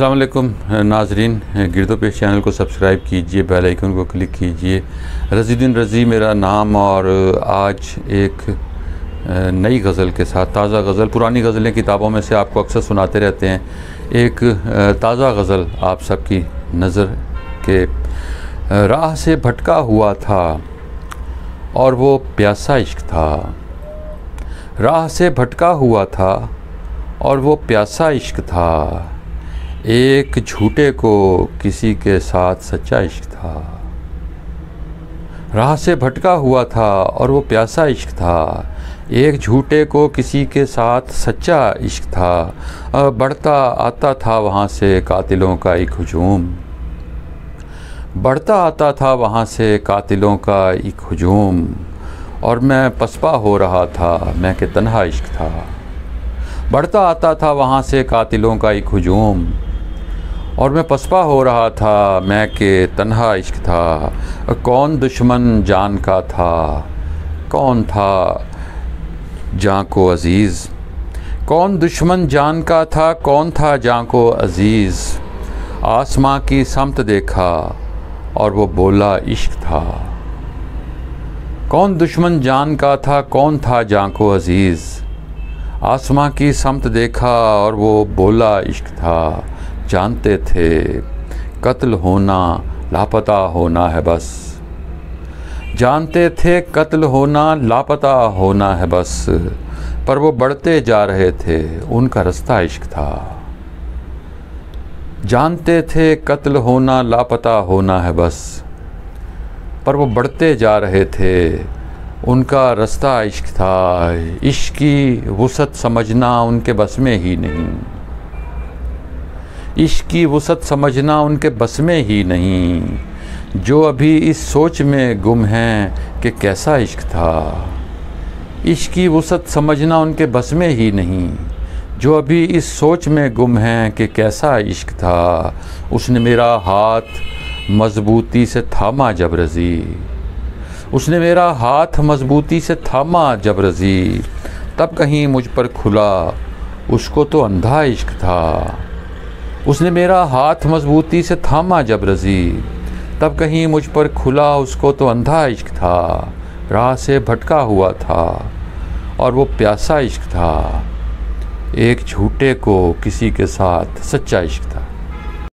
अस्सलाम वालेकुम नाजरीन, गिरदो पेश चैनल को सब्सक्राइब कीजिए, बेल आइकन को क्लिक कीजिए। रज़ीउद्दीन रज़ी मेरा नाम और आज एक नई गज़ल के साथ, ताज़ा गज़ल, पुरानी गज़लें किताबों में से आपको अक्सर सुनाते रहते हैं। एक ताज़ा गज़ल आप सबकी नज़र के राह से भटका हुआ था और वो प्यासा इश्क था। राह से भटका हुआ था और वो प्यासा इश्क था। एक झूठे को किसी के साथ सच्चा इश्क था। राह से भटका हुआ था और वो प्यासा इश्क था। एक झूठे को किसी के साथ सच्चा इश्क था। बढ़ता आता था वहाँ से कातिलों का एक हुजूम। बढ़ता आता था वहाँ से कातिलों का एक हुजूम। और मैं पसपा हो रहा था, मैं के तन्हा इश्क था। बढ़ता आता था वहाँ से कातिलों का एक हुजूम और मैं पसपा हो रहा था, मैं के तन्हा इश्क था। कौन दुश्मन जान का था, कौन था जान को अज़ीज़। कौन दुश्मन जान का था, कौन था जान को अज़ीज़। आसमां की समत देखा और वो बोला इश्क था। कौन दुश्मन जान का था, कौन था जान को अज़ीज़। आसमां की समत देखा और वो बोला इश्क था। जानते थे कत्ल होना लापता होना है बस। जानते थे कत्ल होना लापता होना है बस। पर वो बढ़ते जा रहे थे, उनका रास्ता इश्क था। जानते थे कत्ल होना लापता होना है बस। पर वो बढ़ते जा रहे थे, उनका रास्ता इश्क था। इश्क की वुसअत समझना उनके बस में ही नहीं। इश्क की वुसअत समझना उनके बस में ही नहीं। जो अभी इस सोच में गुम हैं कि कैसा इश्क था। इश्क की वुसअत समझना उनके बस में ही नहीं। जो अभी इस सोच में गुम हैं कि कैसा इश्क था। उसने मेरा हाथ मज़बूती से थामा जब रज़ी। उसने मेरा हाथ मज़बूती से थामा जब रज़ी। तब कहीं मुझ पर खुला, उसको तो अंधा इश्क था। उसने मेरा हाथ मज़बूती से थामा जब रज़ी। तब कहीं मुझ पर खुला, उसको तो अंधा इश्क था। राह से भटका हुआ था और वो प्यासा इश्क था। एक झूठे को किसी के साथ सच्चा इश्क था।